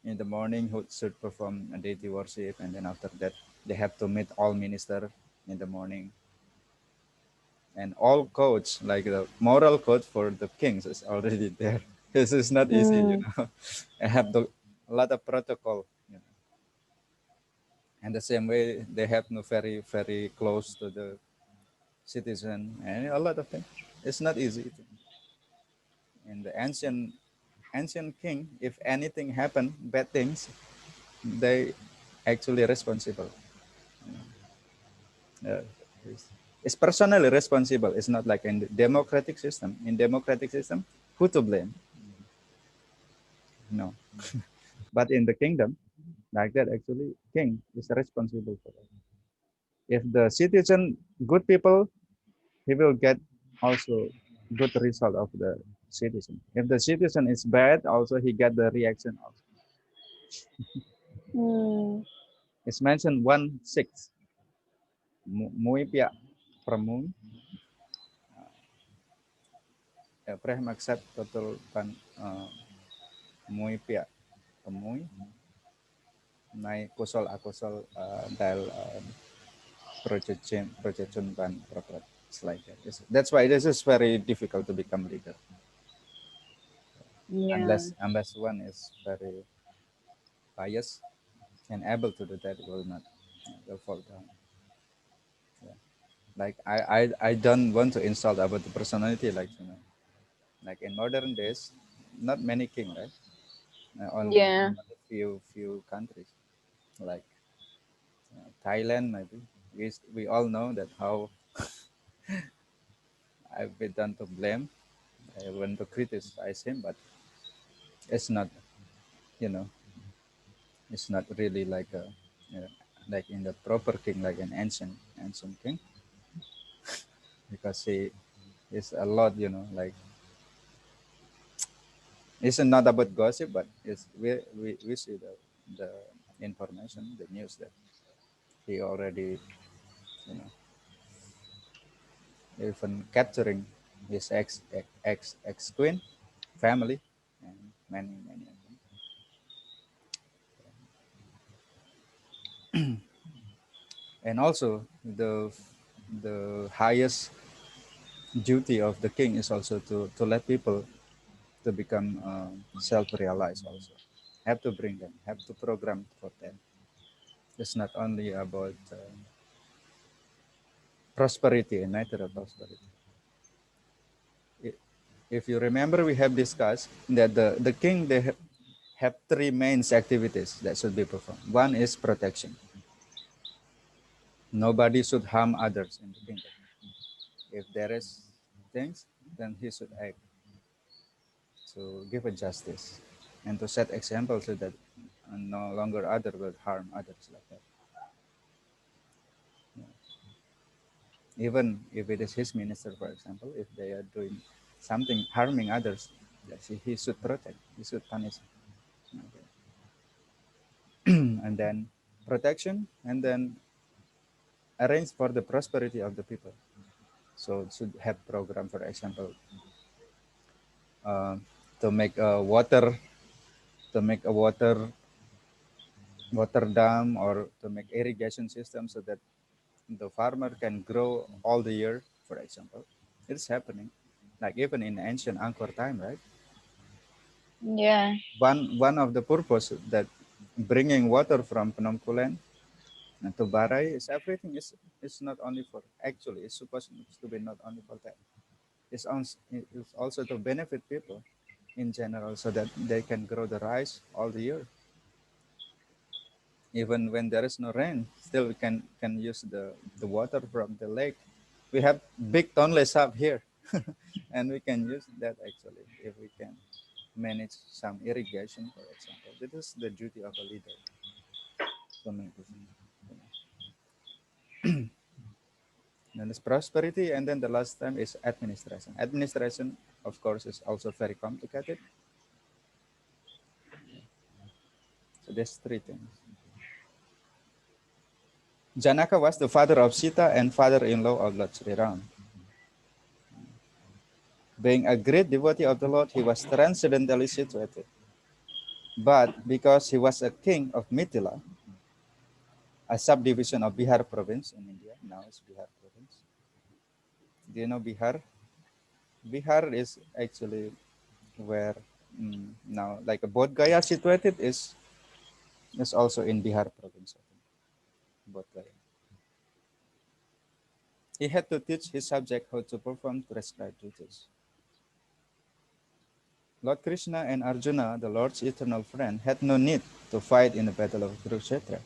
In the morning, who should perform a deity worship, and then after that, they have to meet all minister in the morning, and all codes like the moral code for the kings is already there. This is not easy. Mm. I have a lot of protocol. And the same way, they have no very very close to the citizen and a lot of things. It's not easy. In the ancient king, if anything happen, bad things, they actually responsible. Uh, it's personally responsible. It's not like in the democratic system. In democratic system, who to blame? No. But in the kingdom, like that, actually, king is responsible for it. If the citizen good people, he will get also good result of the citizen. If the citizen is bad, also he get the reaction also. Mm. It's mentioned 1:6. Mui pia pramui, preh maksat total pan mui pia pemui, nai kusol akusol dal projection ban proper. It's like that. That's why this is very difficult to become leader Yeah. unless one is very pious and able to do that, will not will fall down. Yeah. Like I don't want to insult about the personality, like in modern days, not many king, right? Yeah. Only few countries like Thailand maybe. We all know that how I've been done to blame. I want to criticize him, but it's not, you know, it's not really like a, like in the proper king, like an ancient king, because he is a lot, like it's not about gossip, but we see the information, the news that he already, you know, even capturing his ex queen family and many of them. And also the highest duty of the king is also to let people to become self-realized also. Have to bring them, have to program for them. It's not only about prosperity and natural prosperity. I- If you remember, we have discussed that the king, they have three main activities that should be performed. One is protection. Nobody should harm others in the kingdom. If there is things, then he should act to give a justice and to set example so that no longer other will harm others like that. Even if it is his minister, for example, if they are doing something harming others, yes, he should protect, he should punish. Okay. And then protection, and then arrange for the prosperity of the people. So it should have program, for example, uh, to make a water, to make a water dam, or to make irrigation system so that the farmer can grow all the year, for example. It's happening, like even in ancient Angkor time, right? Yeah. One of the purpose that bringing water from Phnom Kulen to Barai is everything is not only for, actually it's supposed to be not only for that. It's also to benefit people in general so that they can grow the rice all the year. Even when there is no rain, still we can use the water from the lake, we have big toneless up here, and we can use that actually if we can manage some irrigation, for example. This is the duty of a leader. So many different, you know. Then there's prosperity, and then the last time is administration. Administration, of course, is also very complicated. So there's three things. Janaka was the father of Sita and father-in-law of Lord Sri Ram. Being a great devotee of the Lord, he was transcendently situated. But because he was a king of Mithila, a subdivision of Bihar province in India, now it's Bihar province. Do you know Bihar? Bihar is actually where now, like a Bodh Gaya situated is also in Bihar province. I think. Bodh Gaya. He had to teach his subject how to perform prescribed duties. Lord Krishna and Arjuna, the Lord's eternal friend, had no need to fight in the battle of Kurukshetra.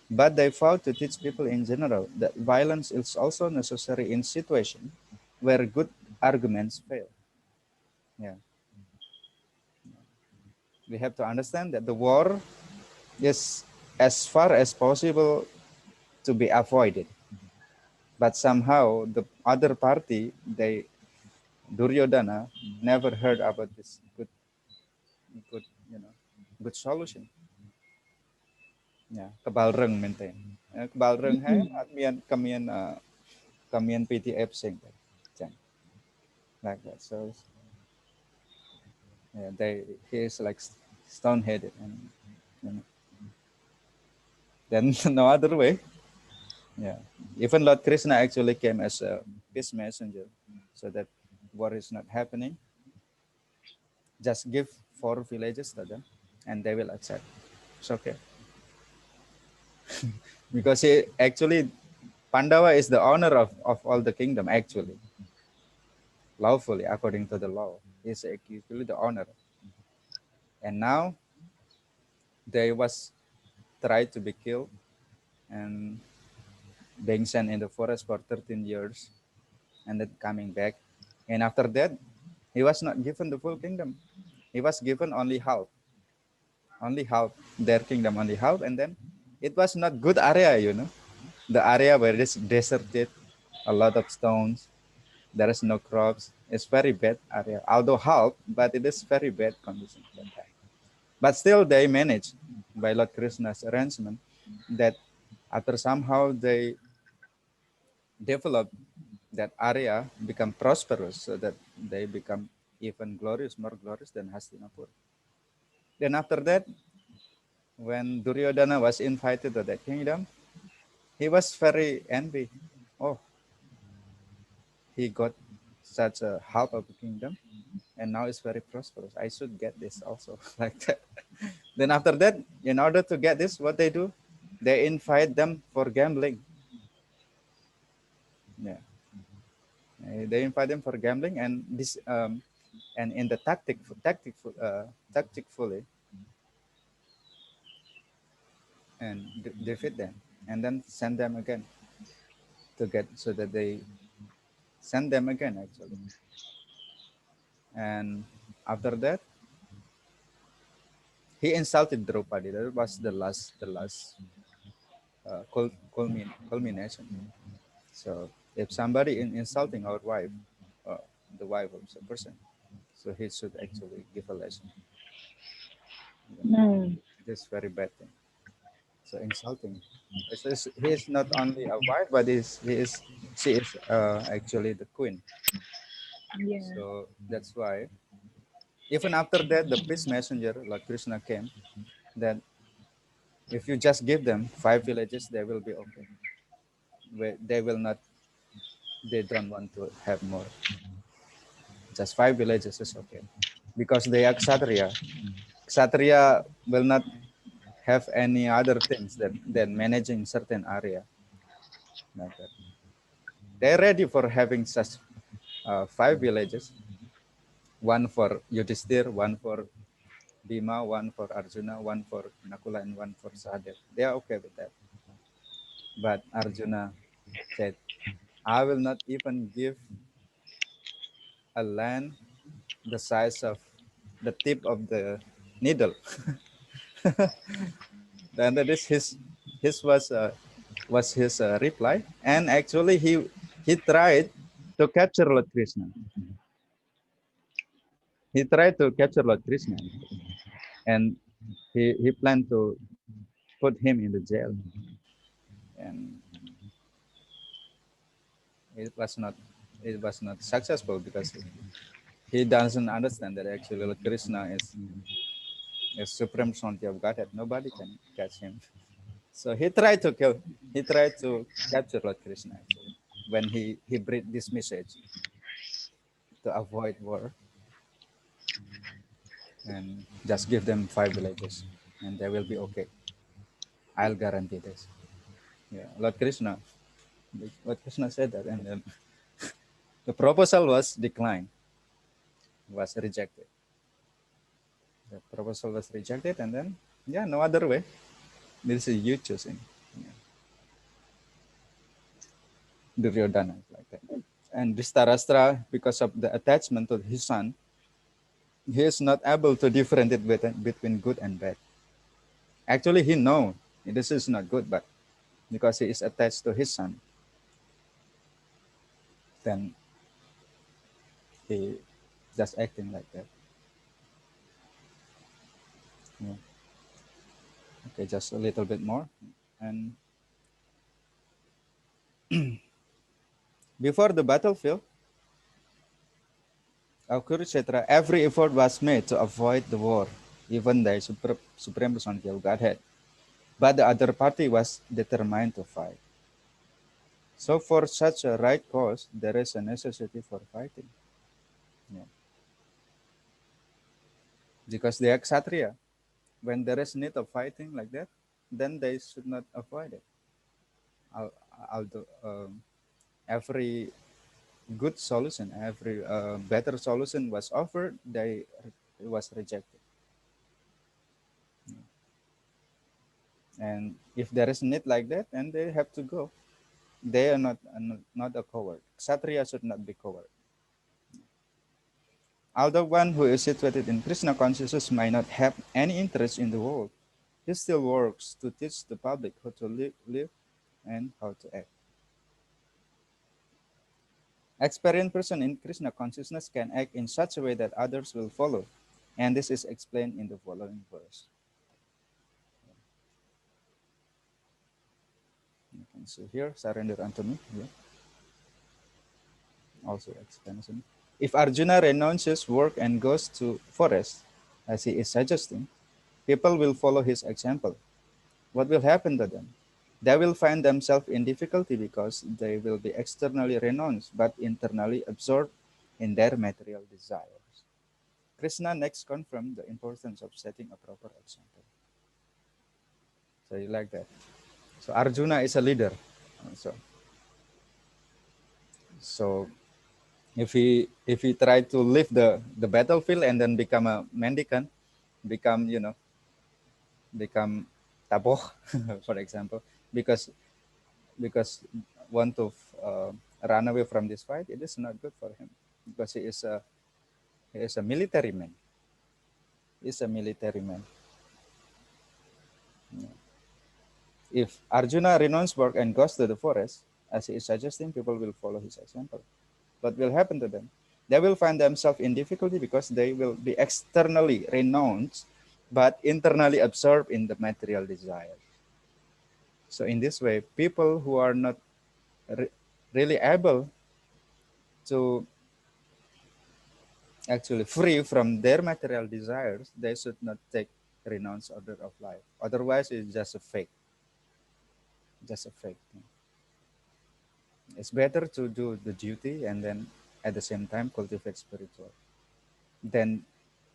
But they vowed to teach people in general that violence is also necessary in situations where good arguments fail. Yeah. We have to understand that the war is as far as possible to be avoided. But somehow the other party, Duryodhana, never heard about this good, good solution. Yeah, kebalreng maintain. Kebalreng hai kamian kamian kamian PTF sing like that. So yeah, he is like stone-headed, and you know, then no other way. Yeah, even Lord Krishna actually came as a peace messenger, so that war is not happening. Just give 4 villages to them, and they will accept. It's okay. Because he actually Pandava is the owner of all the kingdom actually, lawfully according to the law. He's actually the owner. And now they was tried to be killed and being sent in the forest for 13 years and then coming back. And after that, he was not given the full kingdom. He was given only half their kingdom, only half. And then it was not good area, the area where it's deserted, a lot of stones, there is no crops. It's very bad area, although half, but it is very bad condition at that time. But still, they managed by Lord Krishna's arrangement that after somehow they develop that area, become prosperous, so that they become even glorious, more glorious than Hastinapur. Then after that, when Duryodhana was invited to that kingdom, he was very envy. Oh, he got such a half of the kingdom, and now it's very prosperous. I should get this also like that. Then after that, in order to get this, what they do, they invite them for gambling. Yeah, they invite them for gambling, and this and in the tactfully, and defeat them, and then send them again to get so that they send them again actually. And after that, he insulted Draupadi. That was the last culmination. So if somebody insulting our wife, uh, the wife of a person, so he should actually give a lesson. Mm. It is very bad thing. So insulting. He is not only a wife, but she is actually the queen. Yeah. So that's why even after that, the peace messenger, Lord Krishna, came. That if you just give them 5 villages, they will be okay. They will not. They don't want to have more. Just 5 villages is okay, because they are kshatriya. Kshatriya will not have any other things than managing certain area like that. They're ready for having such 5 villages, one for Yudhisthira, one for Bhima, one for Arjuna, one for Nakula, and one for Sahadev. They are okay with that. But Arjuna said, I will not even give a land the size of the tip of the needle. Then that is his was his reply, and actually he tried to capture Lord Krishna. He tried to capture Lord Krishna, and he planned to put him in the jail, and it was not it was not successful because he doesn't understand that actually Lord Krishna is supreme personality of Godhead. Nobody can catch him. So he tried to kill. He tried to capture Lord Krishna actually when he brought this message to avoid war and just give them 5 villages and they will be okay. I'll guarantee this. Yeah, Lord Krishna said that, and then the proposal was declined, was rejected. The proposal was rejected, and then yeah, no other way. This is you choosing. Yeah. Duryodhana like that. And Dhritarashtra, because of the attachment to his son, he is not able to differentiate between good and bad. Actually, he know this is not good, but because he is attached to his son, then he just acting like that. Yeah. Okay, just a little bit more. And before the battlefield of Kurukshetra, every effort was made to avoid the war, even the supreme personality of Godhead. But the other party was determined to fight. So for such a right cause, there is a necessity for fighting. Yeah. Because they are Kshatriya. When there is need of fighting like that, then they should not avoid it. Although every good solution, every better solution was offered, it was rejected. And if there is need like that, then they have to go. They are not a coward. Kshatriya should not be coward. Although one who is situated in Krishna consciousness might not have any interest in the world, he still works to teach the public how to live and how to act. Experienced person in Krishna consciousness can act in such a way that others will follow. And this is explained in the following verse. You can see here, surrender unto me. Yeah. Also explanation. If Arjuna renounces work and goes to forest, as he is suggesting, people will follow his example. What will happen to them? They will find themselves in difficulty because they will be externally renounced but internally absorbed in their material desires. Krishna next confirmed the importance of setting a proper example. So you like that. So Arjuna is a leader. So so if he try to leave the battlefield and then become a mendicant, become become taboh, for example, because want to run away from this fight, it is not good for him because he is a military man. He's a military man. If Arjuna renounces work and goes to the forest, as he is suggesting, people will follow his example. What will happen to them? They will find themselves in difficulty because they will be externally renounced, but internally absorbed in the material desire. So in this way, people who are not re- really able to actually free from their material desires, they should not take renounce order of life. Otherwise, it's just a fake thing. It's better to do the duty and then at the same time cultivate spiritual than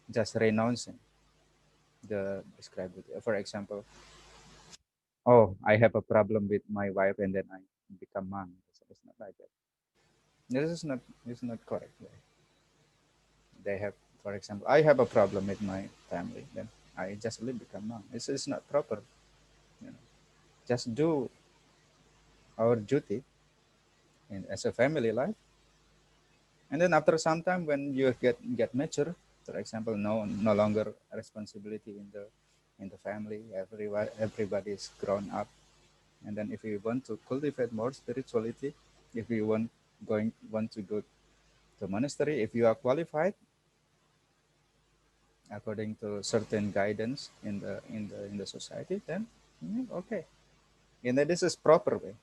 just renouncing the described duty. For example, oh, I have a problem with my wife and then I become monk. It's not like that. This is not correct. They have, for example, I have a problem with my family, then I just become monk. It's not proper. You know, just do our duty as a family life. And then after some time, when you get mature, for example, no longer responsibility in the family, everybody is grown up. And then if you want to cultivate more spirituality, if you want to go to monastery, if you are qualified according to certain guidance in the society, then okay. And then this is proper way.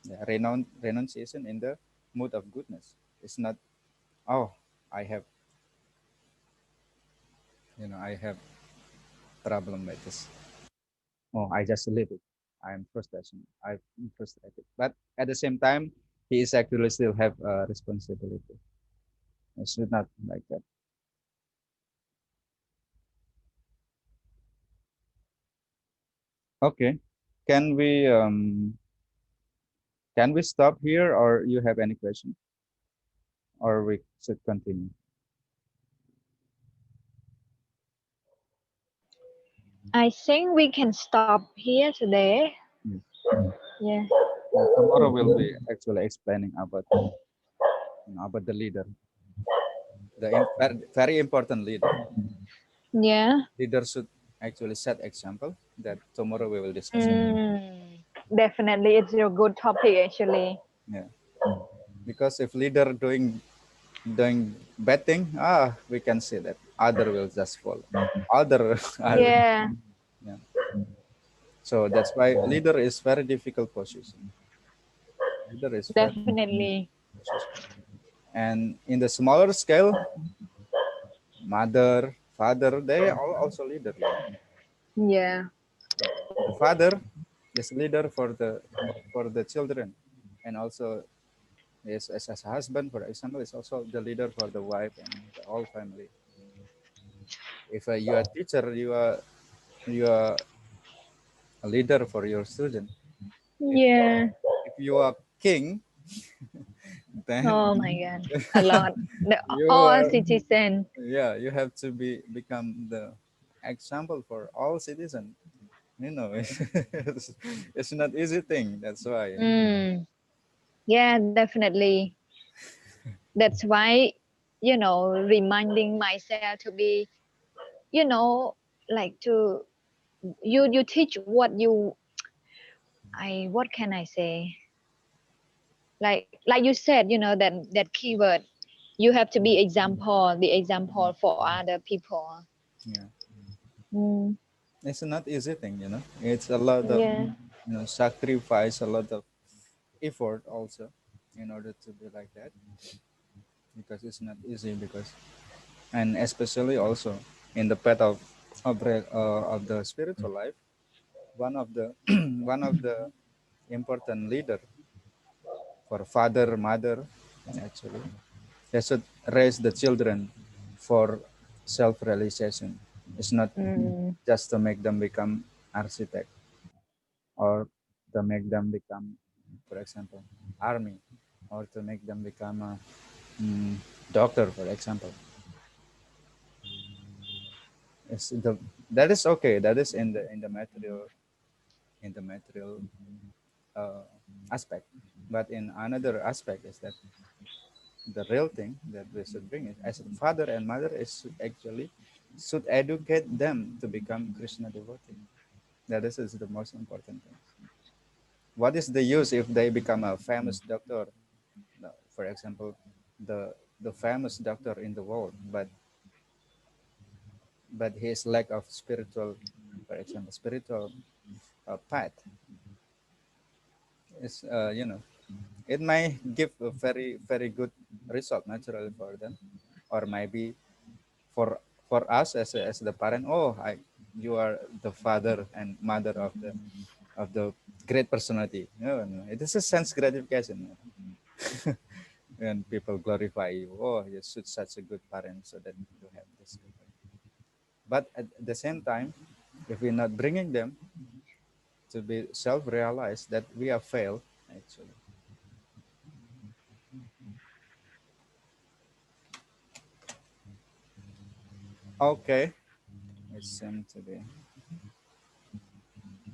Yeah, renunciation in the mood of goodness. It's not, oh, I have, I have problem with this. Oh, I just leave it. I'm frustrated. But at the same time, he is actually still have a responsibility. It should not be like that. Okay. Can we um can we stop here, or you have any question, or we should continue? I think we can stop here today. Yes. Yeah. Tomorrow we'll be actually explaining about the leader, very important leader. Yeah. Leader should actually set example that tomorrow we will discuss it. Definitely, it's a good topic actually. Yeah, because if leader doing bad thing, we can see that other will just follow. Other, Yeah, yeah. So that's why leader is very difficult position. Leader is very definitely. position. And in the smaller scale, mother, father, they are also leader. Yeah, The father is leader for the children, and also is as a husband, for example, is also the leader for the wife and the whole family. If you are a teacher, you are a leader for your student. If yeah. if you are king, then Oh my God, a lot. The you all are, citizen. yeah, you have to become the example for all citizens. It's not easy thing. That's why. Yeah, definitely. That's why, reminding myself to be, like to you teach what what can I say? Like you said, that keyword. You have to be the example for other people. Yeah, Mm, it's not easy thing. It's a lot of yeah, sacrifice, a lot of effort also, in order to be like that, because it's not easy, because and especially also in the path of the spiritual life, one of the one of the important leader for father mother, actually they should raise the children for self-realization. It's not mm, just to make them become architect, or to make them become, for example, army, or to make them become a doctor, for example. It's that is okay. That is in the material uh, aspect. But in another aspect is that the real thing that we should bring is, as a father and mother, is actually should educate them to become Krishna devotee. Is the most important thing. What is the use if they become a famous doctor? No, for example, the famous doctor in the world, but his lack of spiritual, for example, spiritual path is, it may give a very very good result naturally for them, or maybe for us as the parent. Oh, you are the father and mother of the great personality. No, no, it is a sense gratification. When people glorify you, oh, you're such a good parent, so that you have this. But at the same time, if we're not bringing them to be self-realized that we have failed, actually. Okay, it seems to be.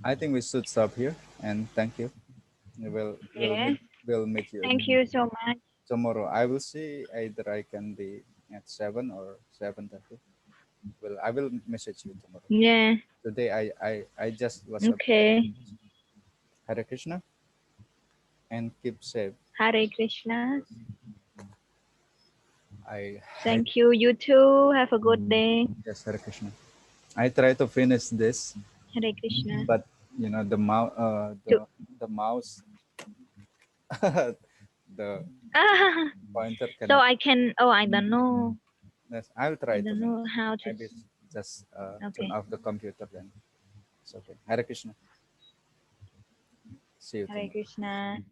I think we should stop here, and thank you. We'll yeah. meet We'll meet you Thank again you so much. tomorrow. I will see either I can be at 7 or 7:30. Well, I will message you tomorrow. Yeah. Today I just was up. Okay. Hare Krishna and keep safe. Hare Krishna. I Thank you. You too. Have a good day. yes, Hare Krishna. I try to finish this, Hare Krishna. but you know the mouse, To- the mouse, the Ah, pointer so cannot. I can. Oh, I don't know. Yes, I will I try to don't manage. know how to. Maybe just turn Okay. off the computer then. It's okay. Hare Krishna. See you Hare tomorrow. Krishna.